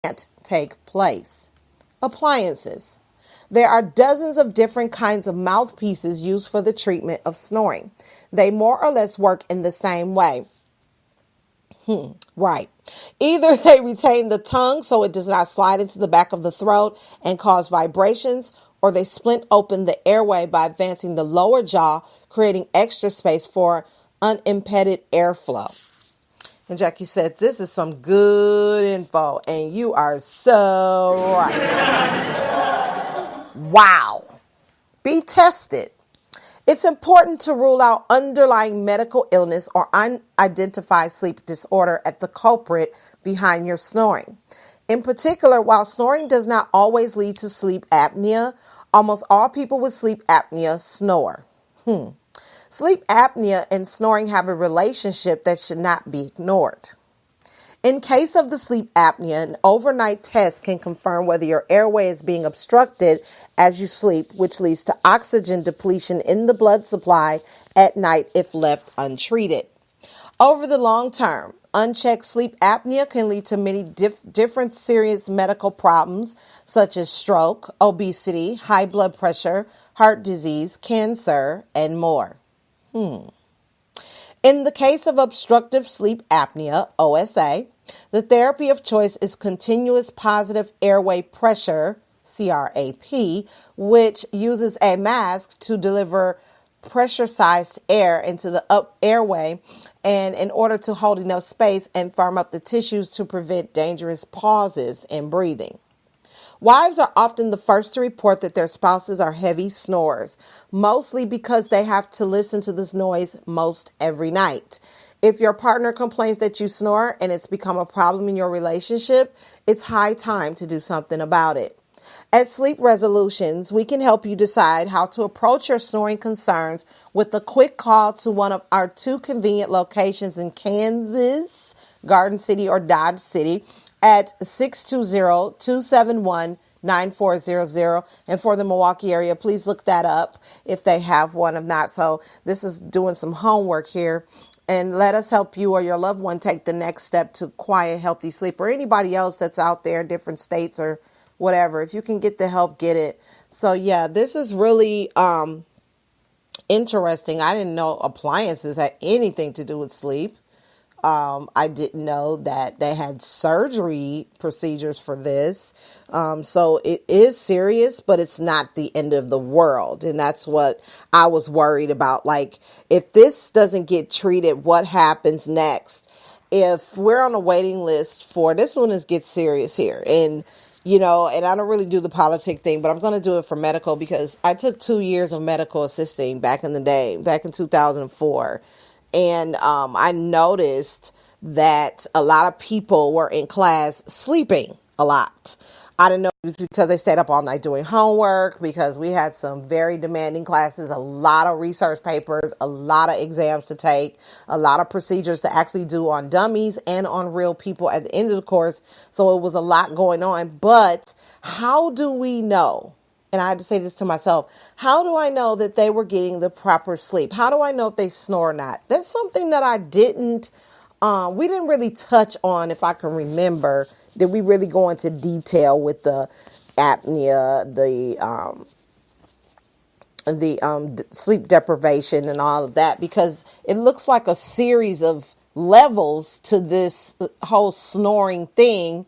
can't take place. Appliances. There are dozens of different kinds of mouthpieces used for the treatment of snoring. They more or less work in the same way. Right. Either they retain the tongue so it does not slide into the back of the throat and cause vibrations, or they splint open the airway by advancing the lower jaw, creating extra space for unimpeded airflow. And Jackie said, this is some good info, and you are so right. Wow. Be tested. It's important to rule out underlying medical illness or unidentified sleep disorder as the culprit behind your snoring. In particular, while snoring does not always lead to sleep apnea, almost all people with sleep apnea snore. Sleep apnea and snoring have a relationship that should not be ignored. In case of the sleep apnea, an overnight test can confirm whether your airway is being obstructed as you sleep, which leads to oxygen depletion in the blood supply at night if left untreated. Over the long term, unchecked sleep apnea can lead to many different serious medical problems such as stroke, obesity, high blood pressure, heart disease, cancer, and more. In the case of obstructive sleep apnea, OSA, the therapy of choice is continuous positive airway pressure, CRAP, which uses a mask to deliver pressure-sized air into the airway and in order to hold enough space and firm up the tissues to prevent dangerous pauses in breathing. Wives are often the first to report that their spouses are heavy snorers, mostly because they have to listen to this noise most every night. If your partner complains that you snore and it's become a problem in your relationship, it's high time to do something about it. At Sleep Resolutions, we can help you decide how to approach your snoring concerns with a quick call to one of our 2 convenient locations in Kansas, Garden City or Dodge City, at 620-271-9400. And for the Milwaukee area, please look that up if they have one. If not, so this is doing some homework here. And let us help you or your loved one take the next step to quiet, healthy sleep, or anybody else that's out there in different states or whatever. If you can get the help, get it. So yeah, this is really interesting. I didn't know appliances had anything to do with sleep. I didn't know that they had surgery procedures for this. So it is serious, but it's not the end of the world. And that's what I was worried about. Like, if this doesn't get treated, what happens next? If we're on a waiting list for this one, gets serious here. And and I don't really do the politic thing, but I'm going to do it for medical because I took 2 years of medical assisting back in the day, back in 2004. And I noticed that a lot of people were in class sleeping a lot. I didn't know it was because they stayed up all night doing homework, because we had some very demanding classes, a lot of research papers, a lot of exams to take, a lot of procedures to actually do on dummies and on real people at the end of the course. So it was a lot going on. But how do we know? And I had to say this to myself. How do I know that they were getting the proper sleep? How do I know if they snore or not? That's something that we didn't really touch on, if I can remember. Did we really go into detail with the apnea, the sleep deprivation and all of that? Because it looks like a series of levels to this whole snoring thing,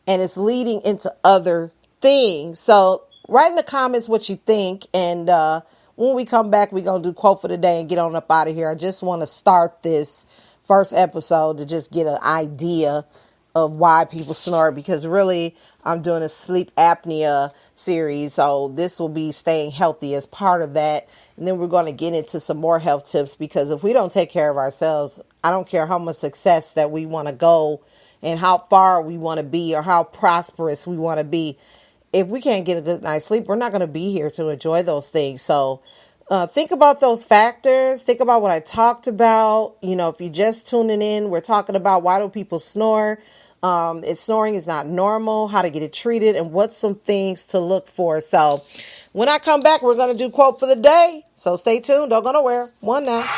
and it's leading into other things. So write in the comments what you think, and when we come back, we're going to do quote for the day and get on up out of here. I just want to start this first episode to just get an idea of why people snore, because really I'm doing a sleep apnea series, so this will be staying healthy as part of that. And then we're going to get into some more health tips, because if we don't take care of ourselves, I don't care how much success that we want to go and how far we want to be or how prosperous we want to be. If we can't get a good night's sleep, we're not going to be here to enjoy those things. So think about those factors. Think about what I talked about. If you're just tuning in, we're talking about why do people snore? Snoring is not normal, how to get it treated, and what's some things to look for. So when I come back, we're going to do quote for the day. So stay tuned. Don't go nowhere. One now.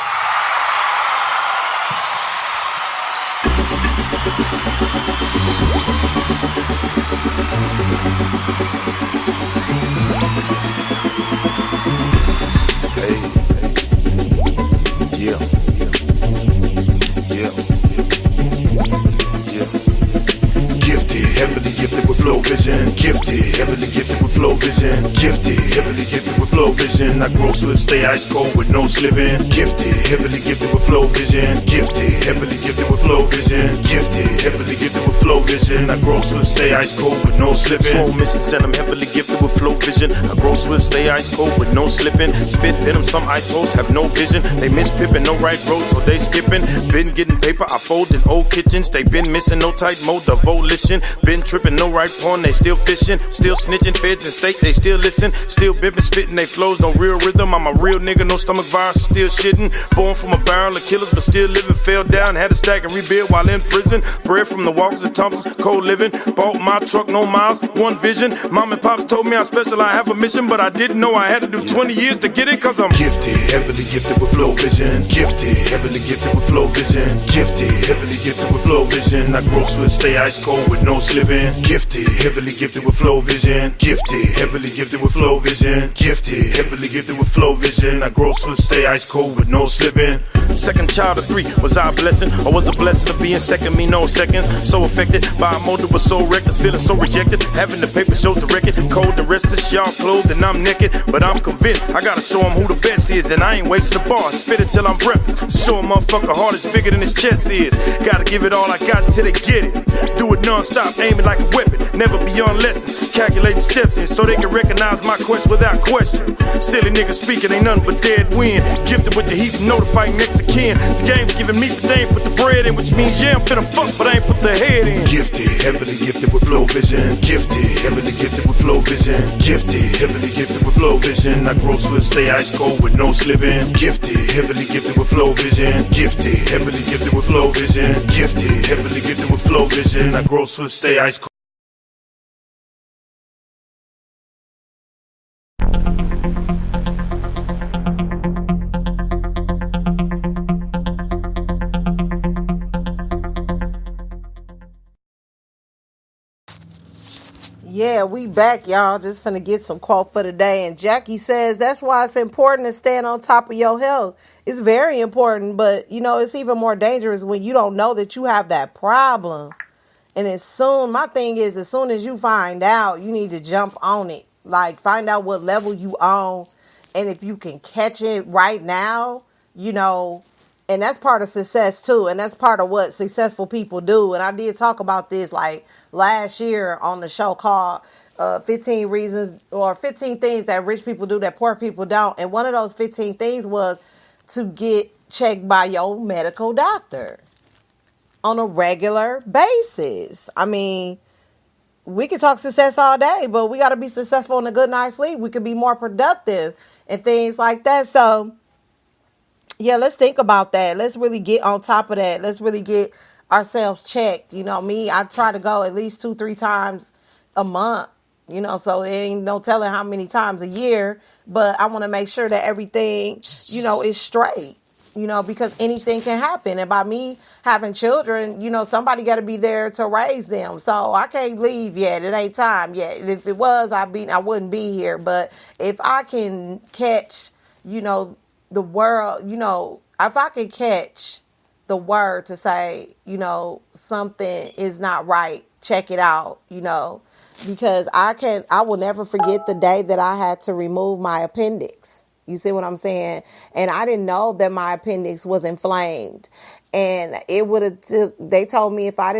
flow vision. Gifted, heavily gifted with flow vision. Gifted, heavily gifted with flow vision. I grow swift, stay ice cold with no slipping. Gifted, heavily gifted with flow vision. Gifted, heavily gifted with flow vision. Gifted, heavily gifted with flow vision. I grow swift, stay ice cold with no slipping. Swole missions and I'm heavily gifted with flow vision. I grow swift, stay ice cold with no slipping. Spit venom, some ice hoes have no vision. They miss pippin', no right road, so they skipping. Been getting paper, I fold in old kitchens. They been missing no tight mode of volition. Been tripping, no right porn, they still fishing. Still snitching, feds and state, they still listen. Still bipping, spitting, they flows, no real rhythm. I'm a real nigga, no stomach virus, still shitting. Born from a barrel of killers, but still living. Fell down, had to stack and rebuild while in prison. Bread from the Walkers and Thompsons, cold living. Bought my truck, no miles, one vision. Mom and pops told me I'm special, I have a mission, but I didn't know I had to do 20 years to get it, cause I'm gifted, heavily gifted with flow vision. Gifted, heavily gifted with flow vision. Gifted, heavily gifted with flow vision. I grow swift, stay ice cold with no slipping. Gifted, heavily gifted with flow vision. Gifted, heavily gifted with flow vision. Gifted, heavily gifted with flow vision. I grow swift, stay ice cold with no slipping. Second child of three, was I a blessing? Or was a blessing to be in second, me no seconds? So affected by a motive, was so reckless, feeling so rejected. Having the paper shows the record, cold and restless, y'all clothed and I'm naked. But I'm convinced, I gotta show him who the best is. And I ain't wasting the bar, spit it till I'm breathless. Show a motherfucker heart is bigger than his chest is. Gotta give it all I got until they get it. Do it non-stop, aiming like a weapon. Never beyond lessons, calculating steps in so they can recognize my quest without question. Silly niggas speaking, ain't nothing but dead wind. Gifted with the heat, know to fight next to kin. The game's giving me, but they ain't put the bread in, which means yeah, I'm finna fuck, but I ain't put the head in. Gifted, heavily gifted with flow vision. Gifted, heavily gifted with flow vision. Gifted, heavily gifted with flow vision. I grow swift, stay ice cold with no slipping. Gifted, heavily gifted with flow vision. Gifted, heavily gifted with flow vision. Gifted, heavily gifted with flow vision. I grow swift, stay ice cold. Yeah, we back, y'all. Just finna get some quote for the day. And Jackie says that's why it's important to stand on top of your health. It's very important, but it's even more dangerous when you don't know that you have that problem. And my thing is, as soon as you find out, you need to jump on it. Like, find out what level you on. And if you can catch it right now, and that's part of success too. And that's part of what successful people do. And I did talk about this like last year on the show called 15 reasons or 15 things that rich people do that poor people don't. And one of those 15 things was to get checked by your medical doctor on a regular basis. I mean, we could talk success all day, but we got to be successful in a good night's sleep. We could be more productive and things like that. So yeah, let's think about that. Let's really get on top of that. Let's really get ourselves checked. I try to go at least 2-3 times a month, so it ain't no telling how many times a year, but I want to make sure that everything, is straight, because anything can happen. And by me having children, somebody got to be there to raise them. So I can't leave yet. It ain't time yet. And if it was, I wouldn't be here. But if I can catch, the world, if I can catch the word to say, something is not right, check it out, because I will never forget the day that I had to remove my appendix. You see what I'm saying? And I didn't know that my appendix was inflamed. And they told me if I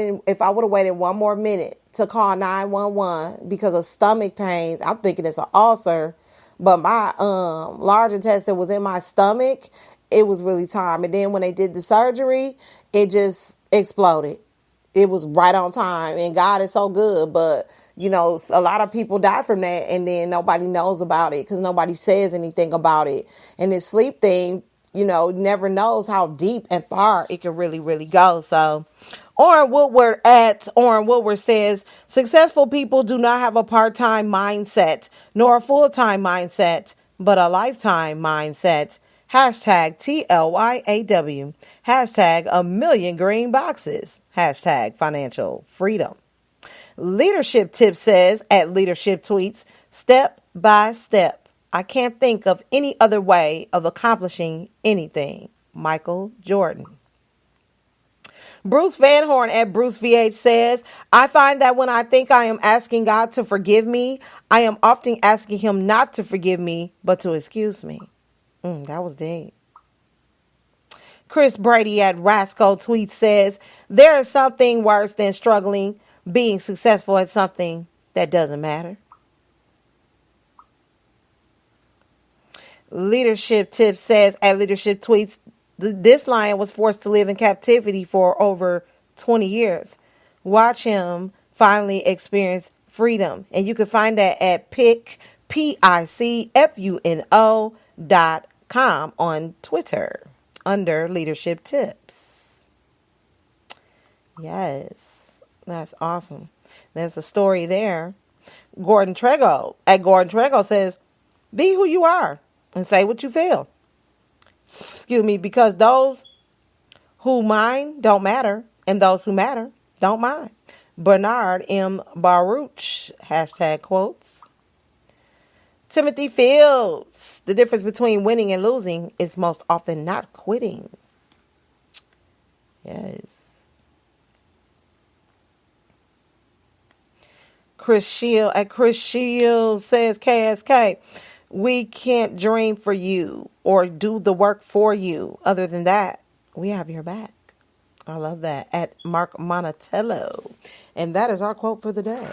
would have waited one more minute to call 911 because of stomach pains, I'm thinking it's an ulcer. But my large intestine was in my stomach. It was really time. And then when they did the surgery, it just exploded. It was right on time. And God is so good. But, a lot of people die from that. And then nobody knows about it because nobody says anything about it. And this sleep thing, never knows how deep and far it can really, really go. So Orrin Woodward says, successful people do not have a part-time mindset, nor a full-time mindset, but a lifetime mindset. Hashtag TLYAW. Hashtag a million green boxes. Hashtag financial freedom. Leadership Tip says, at Leadership Tweets, step by step. I can't think of any other way of accomplishing anything. Michael Jordan. Bruce Van Horn at Bruce VH says, I find that when I think I am asking God to forgive me, I am often asking him not to forgive me, but to excuse me. That was deep. Chris Brady at Rasco Tweet says, there is something worse than struggling, being successful at something that doesn't matter. Leadership Tips says at Leadership Tweets, this lion was forced to live in captivity for over 20 years. Watch him finally experience freedom. And you can find that at PICFUNO.com on Twitter under Leadership Tips. Yes, that's awesome. There's a story there. Gordon Trego at Gordon Trego says, be who you are and say what you feel. Excuse me, because those who mind don't matter, and those who matter don't mind. Bernard M. Baruch, #quotes. Timothy Fields, the difference between winning and losing is most often not quitting. Yes. Chris Shield at Chris Shield says, KSK, we can't dream for you or do the work for you. Other than that, we have your back. I love that. At Mark Monatello. And that is our quote for the day.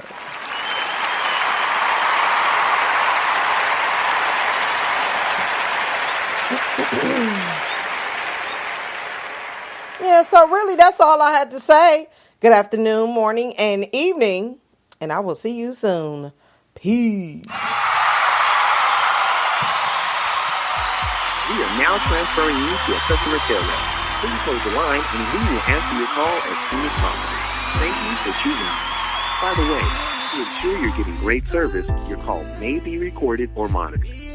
Yeah, so really that's all I had to say. Good afternoon, morning, and evening. And I will see you soon. Peace. We are now transferring you to a customer care rep. Please hold the line and we will answer your call as soon as possible. Thank you for choosing us. By the way, to ensure you're getting great service, your call may be recorded or monitored.